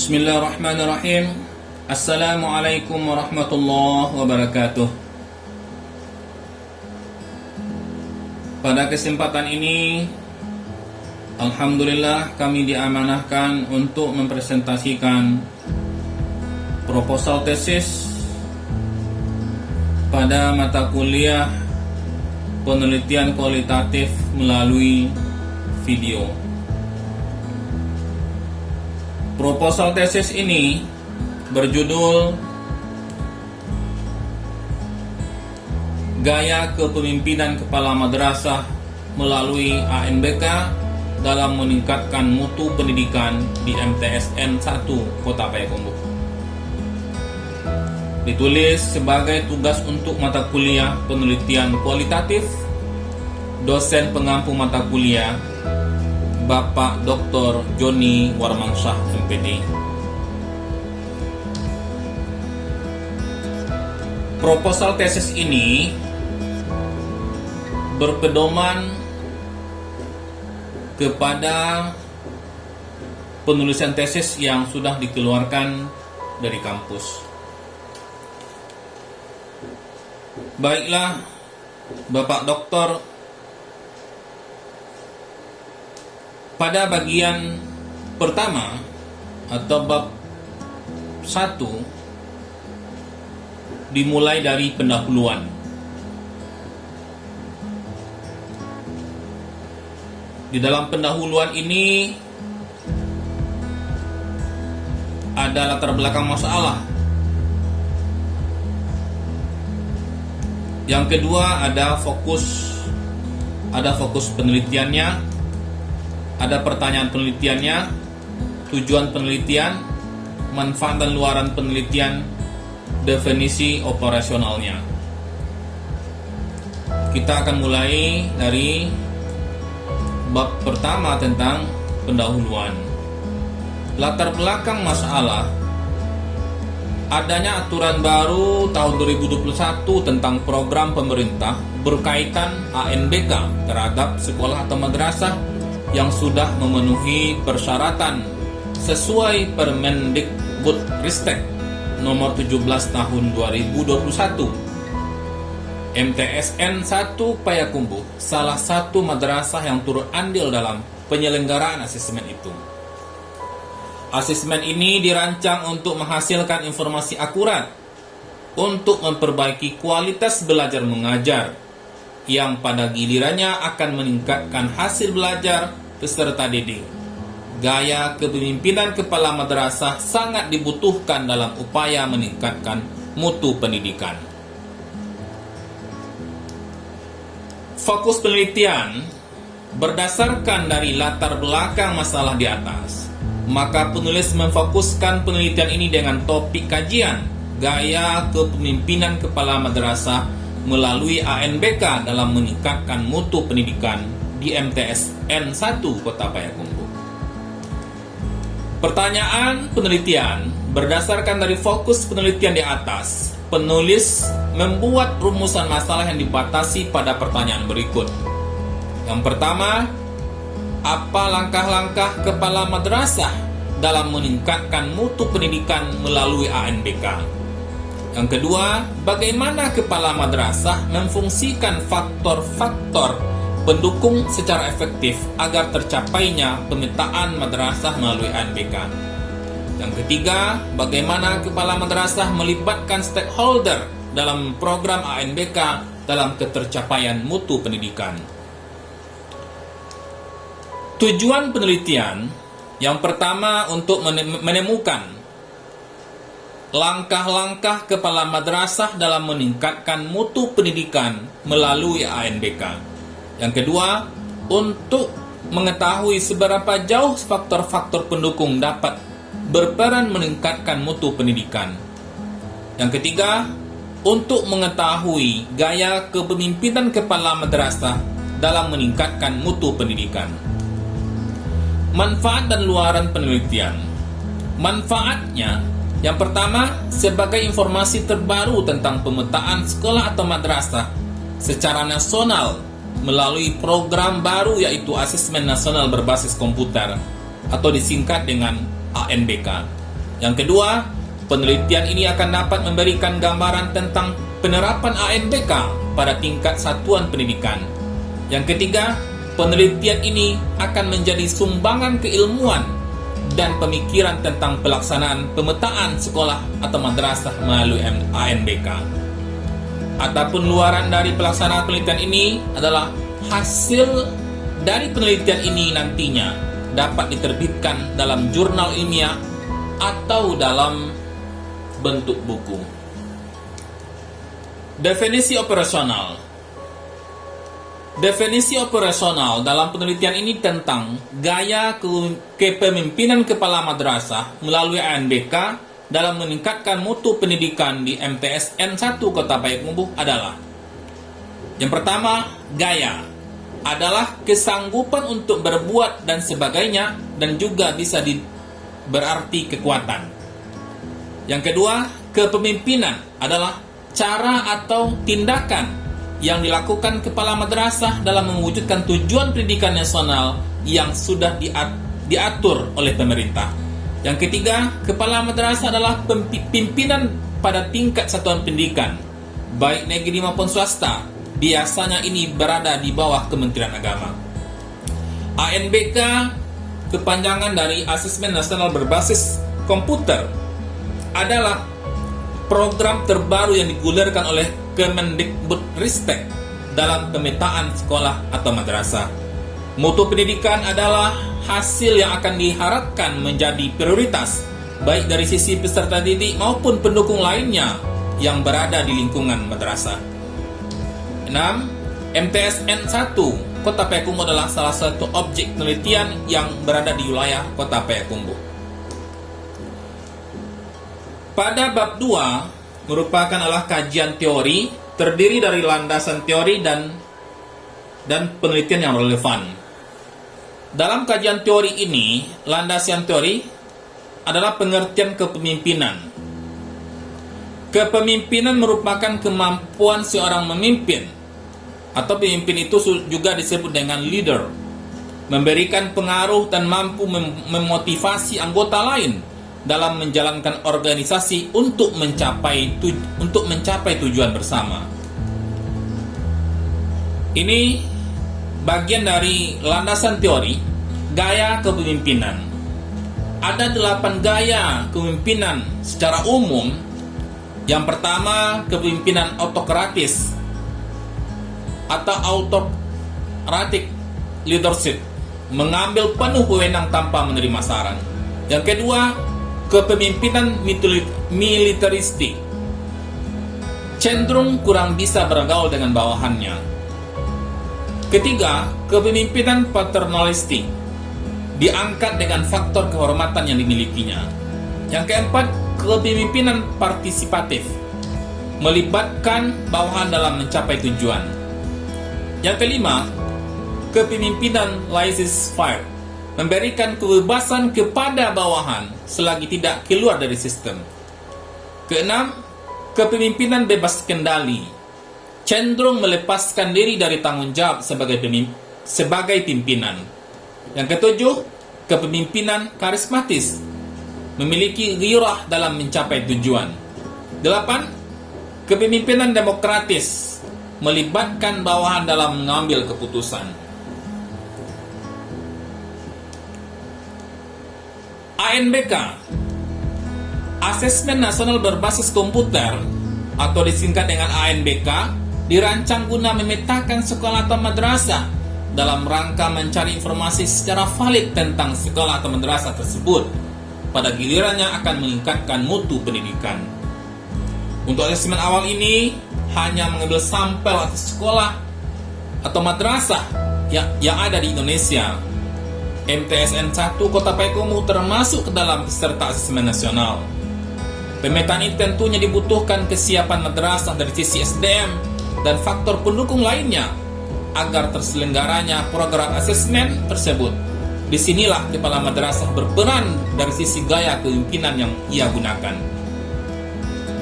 Bismillahirrahmanirrahim. Assalamualaikum warahmatullahi wabarakatuh. Pada kesempatan ini, alhamdulillah kami diamanahkan untuk mempresentasikan proposal tesis pada mata kuliah penelitian kualitatif melalui video. Proposal tesis ini berjudul Gaya Kepemimpinan Kepala Madrasah melalui ANBK dalam meningkatkan mutu pendidikan di MTSN 1 Kota Payakumbuh. Ditulis sebagai tugas untuk mata kuliah penelitian kualitatif dosen pengampu mata kuliah Bapak Dr. Joni Warmansyah MPD. Proposal tesis ini berpedoman kepada penulisan tesis yang sudah dikeluarkan dari kampus. Baiklah, Bapak Doktor, pada bagian pertama atau bab 1 dimulai dari pendahuluan. Di dalam pendahuluan ini ada latar belakang masalah. Yang kedua ada fokus penelitiannya. Ada pertanyaan penelitiannya, tujuan penelitian, manfaat dan luaran penelitian, definisi operasionalnya. Kita akan mulai dari bab pertama tentang pendahuluan. Latar belakang masalah: adanya aturan baru tahun 2021 tentang program pemerintah berkaitan ANBK terhadap sekolah atau madrasah yang sudah memenuhi persyaratan sesuai Permendikbudristek nomor 17 tahun 2021. MTSN 1 Payakumbuh salah satu madrasah yang turut andil dalam penyelenggaraan asesmen itu. Asesmen ini dirancang untuk menghasilkan informasi akurat untuk memperbaiki kualitas belajar mengajar yang pada gilirannya akan meningkatkan hasil belajar peserta didik. Gaya kepemimpinan kepala madrasah sangat dibutuhkan dalam upaya meningkatkan mutu pendidikan. Fokus penelitian berdasarkan dari latar belakang masalah di atas, maka penulis memfokuskan penelitian ini dengan topik kajian gaya kepemimpinan kepala madrasah melalui ANBK dalam meningkatkan mutu pendidikan di MTSN 1 Kota Payakumbuh. Pertanyaan penelitian berdasarkan dari fokus penelitian di atas, penulis membuat rumusan masalah yang dibatasi pada pertanyaan berikut. Yang pertama, apa langkah-langkah kepala madrasah dalam meningkatkan mutu pendidikan melalui ANBK? Yang kedua, bagaimana kepala madrasah memfungsikan faktor-faktor pendukung secara efektif agar tercapainya pemetaan madrasah melalui ANBK. Yang ketiga, bagaimana kepala madrasah melibatkan stakeholder dalam program ANBK dalam ketercapaian mutu pendidikan. Tujuan penelitian yang pertama untuk menemukan langkah-langkah kepala madrasah dalam meningkatkan mutu pendidikan melalui ANBK. Yang kedua, untuk mengetahui seberapa jauh faktor-faktor pendukung dapat berperan meningkatkan mutu pendidikan. Yang ketiga, untuk mengetahui gaya kepemimpinan kepala madrasah dalam meningkatkan mutu pendidikan. Manfaat dan luaran penelitian. Manfaatnya, yang pertama, sebagai informasi terbaru tentang pemetaan sekolah atau madrasah secara nasional melalui program baru yaitu Asesmen Nasional Berbasis Komputer atau disingkat dengan ANBK. Yang kedua, penelitian ini akan dapat memberikan gambaran tentang penerapan ANBK pada tingkat satuan pendidikan. Yang ketiga, penelitian ini akan menjadi sumbangan keilmuan dan pemikiran tentang pelaksanaan pemetaan sekolah atau madrasah melalui ANBK. Adapun luaran dari pelaksanaan penelitian ini adalah hasil dari penelitian ini nantinya dapat diterbitkan dalam jurnal ilmiah atau dalam bentuk buku. Definisi operasional. Definisi operasional dalam penelitian ini tentang gaya kepemimpinan kepala madrasah melalui ANBK dalam meningkatkan mutu pendidikan di MTSN 1 Kota Payakumbuh adalah: yang pertama, gaya adalah kesanggupan untuk berbuat dan sebagainya, dan juga bisa berarti kekuatan. Yang kedua, kepemimpinan adalah cara atau tindakan yang dilakukan kepala madrasah dalam mewujudkan tujuan pendidikan nasional yang sudah diatur oleh pemerintah. Yang ketiga, kepala madrasah adalah pimpinan pada tingkat satuan pendidikan, baik negeri maupun swasta. Biasanya ini berada di bawah Kementerian Agama. ANBK, kepanjangan dari Asesmen Nasional Berbasis Komputer, adalah program terbaru yang digulirkan oleh Kemendikbudristek dalam pemetaan sekolah atau madrasah. Mutu pendidikan adalah hasil yang akan diharapkan menjadi prioritas baik dari sisi peserta didik maupun pendukung lainnya yang berada di lingkungan madrasah. 6. MTSN 1 Kota Payakumbuh adalah salah satu objek penelitian yang berada di wilayah Kota Payakumbuh. Pada bab 2 merupakan adalah kajian teori, terdiri dari landasan teori dan penelitian yang relevan. Dalam kajian teori ini, landasan teori adalah pengertian kepemimpinan. Kepemimpinan merupakan kemampuan seorang memimpin, atau pemimpin itu juga disebut dengan leader, memberikan pengaruh dan mampu memotivasi anggota lain dalam menjalankan organisasi untuk mencapai tujuan bersama. Ini bagian dari landasan teori gaya kepemimpinan. Ada 8 gaya kepemimpinan secara umum. Yang pertama, kepemimpinan autokratis atau autocratic leadership, mengambil penuh wewenang tanpa menerima saran. Yang kedua, kepemimpinan militeristik, cenderung kurang bisa bergaul dengan bawahannya. Ketiga, kepemimpinan paternalistik, diangkat dengan faktor kehormatan yang dimilikinya. Yang keempat, kepemimpinan partisipatif, melibatkan bawahan dalam mencapai tujuan. Yang kelima, kepemimpinan laissez-faire, memberikan kebebasan kepada bawahan selagi tidak keluar dari sistem. Keenam, kepemimpinan bebas kendali, cenderung melepaskan diri dari tanggung jawab sebagai pimpinan. Yang ketujuh, kepemimpinan karismatis, memiliki gairah dalam mencapai tujuan. 8. Kepemimpinan demokratis, melibatkan bawahan dalam mengambil keputusan. ANBK, Asesmen Nasional Berbasis Komputer, atau disingkat dengan ANBK, dirancang guna memetakan sekolah atau madrasah dalam rangka mencari informasi secara valid tentang sekolah atau madrasah tersebut. Pada gilirannya akan meningkatkan mutu pendidikan. Untuk asesmen awal ini hanya mengambil sampel atas sekolah atau madrasah yang ada di Indonesia. MTSN 1 Kota Payakumbuh termasuk ke dalam peserta asesmen nasional. Pemetaan ini tentunya dibutuhkan kesiapan madrasah dari sisi SDM dan faktor pendukung lainnya agar terselenggaranya program asesmen tersebut. Disinilah kepala madrasah berperan dari sisi gaya kepemimpinan yang ia gunakan.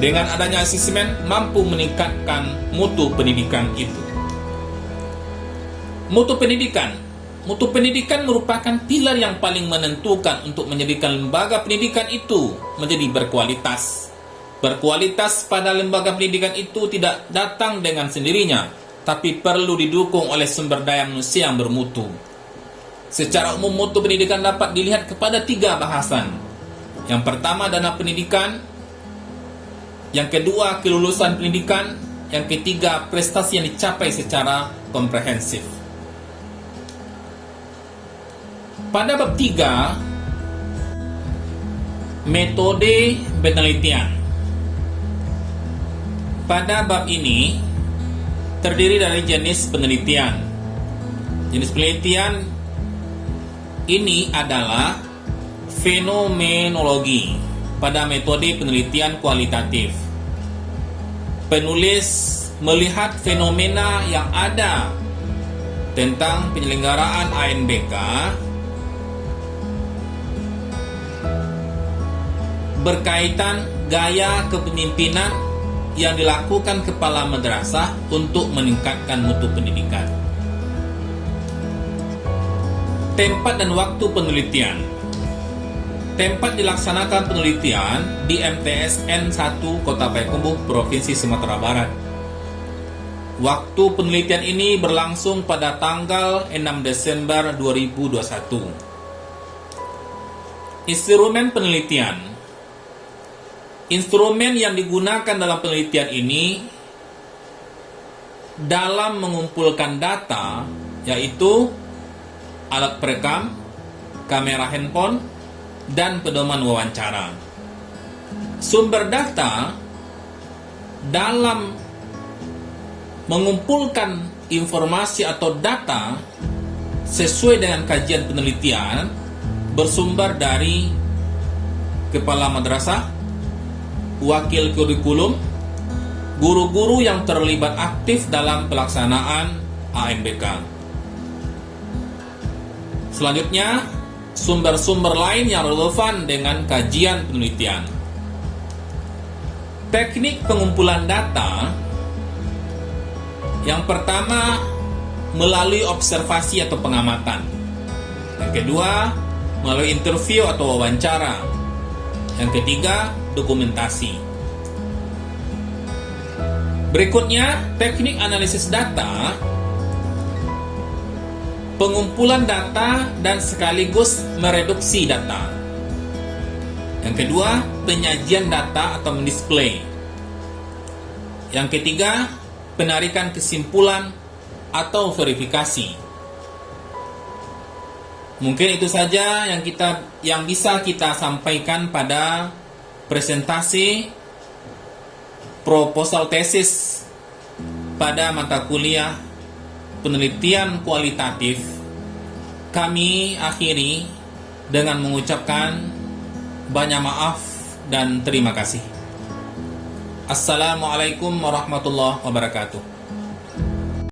Dengan adanya asesmen mampu meningkatkan mutu pendidikan itu. Mutu pendidikan mutu pendidikan merupakan pilar yang paling menentukan untuk menjadikan lembaga pendidikan itu menjadi berkualitas. Berkualitas pada lembaga pendidikan itu tidak datang dengan sendirinya, tapi perlu didukung oleh sumber daya manusia yang bermutu. Secara umum, mutu pendidikan dapat dilihat kepada 3 bahasan. Yang pertama, dana pendidikan. Yang kedua, kelulusan pendidikan. Yang ketiga, prestasi yang dicapai secara komprehensif. Pada bab 3, metode penelitian. Pada bab ini terdiri dari jenis penelitian. Jenis penelitian ini adalah fenomenologi pada metode penelitian kualitatif. Penulis melihat fenomena yang ada tentang penyelenggaraan ANBK berkaitan gaya kepemimpinan yang dilakukan kepala madrasah untuk meningkatkan mutu pendidikan. Tempat dan waktu penelitian. Tempat dilaksanakan penelitian di MTSN 1 Kota Payakumbuh, Provinsi Sumatera Barat. Waktu penelitian ini berlangsung pada tanggal 6 Desember 2021. Instrumen penelitian. Instrumen yang digunakan dalam penelitian ini dalam mengumpulkan data yaitu alat perekam, kamera handphone, dan pedoman wawancara. Sumber data dalam mengumpulkan informasi atau data sesuai dengan kajian penelitian bersumber dari kepala madrasah, wakil kurikulum, guru-guru yang terlibat aktif dalam pelaksanaan ANBK. Selanjutnya, sumber-sumber lain yang relevan dengan kajian penelitian. Teknik pengumpulan data. Yang pertama, melalui observasi atau pengamatan. Yang kedua, melalui interview atau wawancara. Yang ketiga, dokumentasi. Berikutnya, teknik analisis data. Pengumpulan data dan sekaligus mereduksi data. Yang kedua, penyajian data atau mendisplay. Yang ketiga, penarikan kesimpulan atau verifikasi. Mungkin itu saja yang bisa kita sampaikan pada presentasi proposal tesis pada mata kuliah penelitian kualitatif. Kami akhiri dengan mengucapkan banyak maaf dan terima kasih. Assalamualaikum warahmatullahi wabarakatuh.